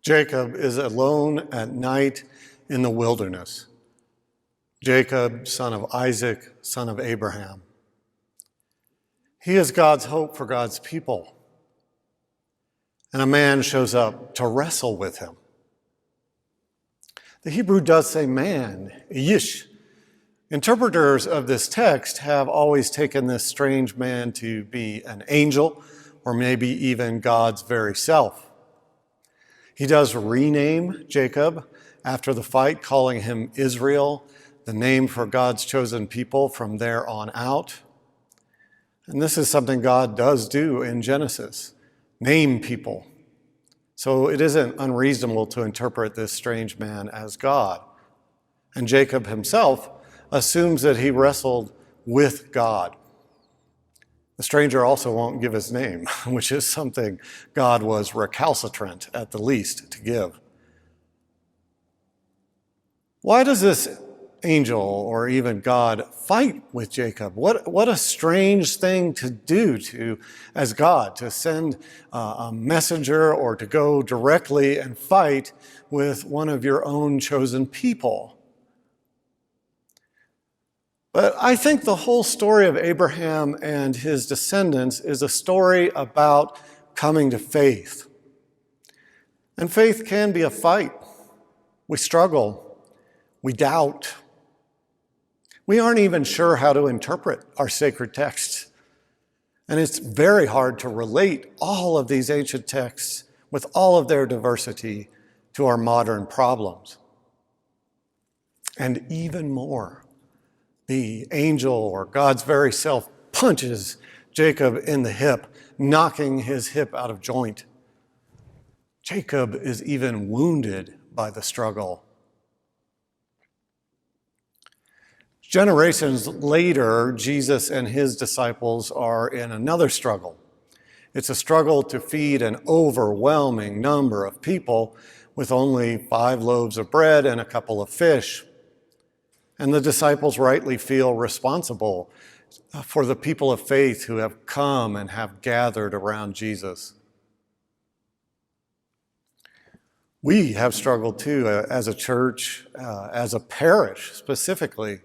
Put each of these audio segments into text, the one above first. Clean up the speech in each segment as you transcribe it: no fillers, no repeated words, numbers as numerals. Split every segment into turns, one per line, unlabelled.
Jacob is alone at night in the wilderness. Jacob, son of Isaac, son of Abraham. He is God's hope for God's people. And a man shows up to wrestle with him. The Hebrew does say man, yish. Interpreters of this text have always taken this strange man to be an angel, or maybe even God's very self. He does rename Jacob after the fight, calling him Israel, the name for God's chosen people from there on out. And this is something God does do in Genesis, name people. So it isn't unreasonable to interpret this strange man as God. And Jacob himself assumes that he wrestled with God. The stranger also won't give his name, which is something God was recalcitrant at the least to give. Why does this angel or even God fight with Jacob? What a strange thing to do as God, to send a messenger or to go directly and fight with one of your own chosen people. But I think the whole story of Abraham and his descendants is a story about coming to faith. And faith can be a fight. We struggle. We doubt. We aren't even sure how to interpret our sacred texts. And it's very hard to relate all of these ancient texts with all of their diversity to our modern problems. And even more, the angel or God's very self punches Jacob in the hip, knocking his hip out of joint. Jacob is even wounded by the struggle. Generations later, Jesus and his disciples are in another struggle. It's a struggle to feed an overwhelming number of people with only 5 loaves of bread and a couple of fish. And the disciples rightly feel responsible for the people of faith who have come and have gathered around Jesus. We have struggled too as a church, as a parish specifically.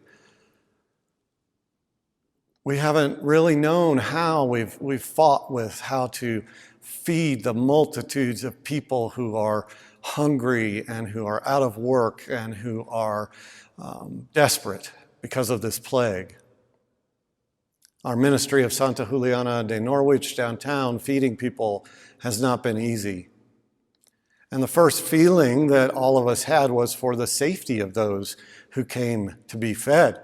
We haven't really known how we've fought with how to feed the multitudes of people who are hungry and who are out of work and who are desperate because of this plague. Our ministry of Santa Juliana de Norwich downtown, feeding people, has not been easy. And the first feeling that all of us had was for the safety of those who came to be fed.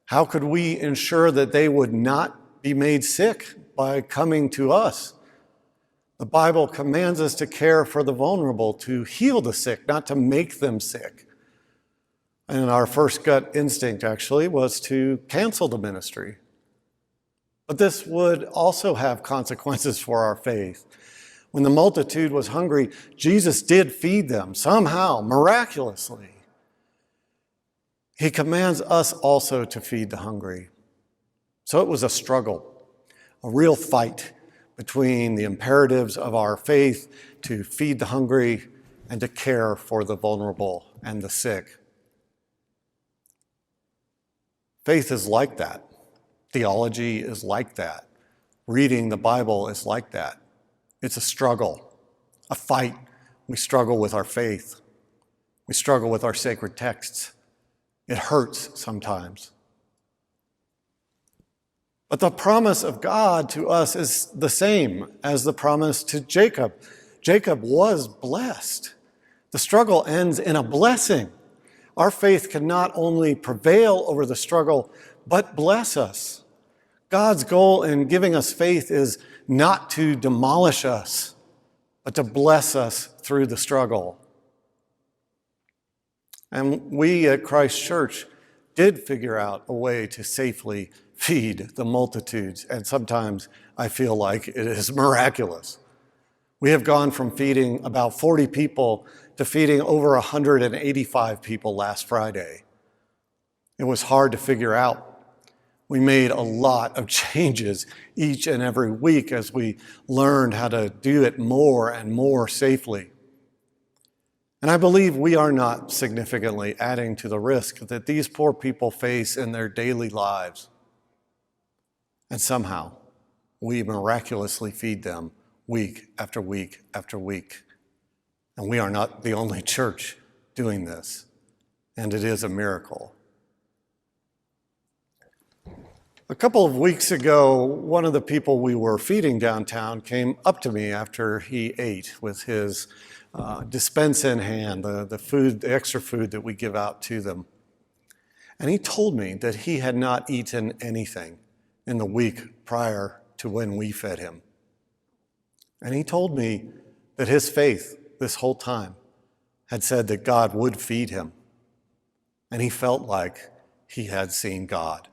How could we ensure that they would not be made sick by coming to us? The Bible commands us to care for the vulnerable, to heal the sick, not to make them sick. And our first gut instinct actually was to cancel the ministry. But this would also have consequences for our faith. When the multitude was hungry, Jesus did feed them somehow, miraculously. He commands us also to feed the hungry. So it was a struggle, a real fight between the imperatives of our faith to feed the hungry and to care for the vulnerable and the sick. Faith is like that. Theology is like that. Reading the Bible is like that. It's a struggle, a fight. We struggle with our faith. We struggle with our sacred texts. It hurts sometimes. But the promise of God to us is the same as the promise to Jacob. Jacob was blessed. The struggle ends in a blessing. Our faith can not only prevail over the struggle, but bless us. God's goal in giving us faith is not to demolish us, but to bless us through the struggle. And we at Christ Church did figure out a way to safely feed the multitudes, and sometimes I feel like it is miraculous. We have gone from feeding about 40 people to feeding over 185 people last Friday. It was hard to figure out. We made a lot of changes each and every week as we learned how to do it more and more safely. And I believe we are not significantly adding to the risk that these poor people face in their daily lives. And somehow, we miraculously feed them week after week after week. And we are not the only church doing this. And it is a miracle. A couple of weeks ago, one of the people we were feeding downtown came up to me after he ate with his dispense in hand, the food, the extra food that we give out to them. And he told me that he had not eaten anything in the week prior to when we fed him. And he told me that his faith this whole time had said that God would feed him. And he felt like he had seen God.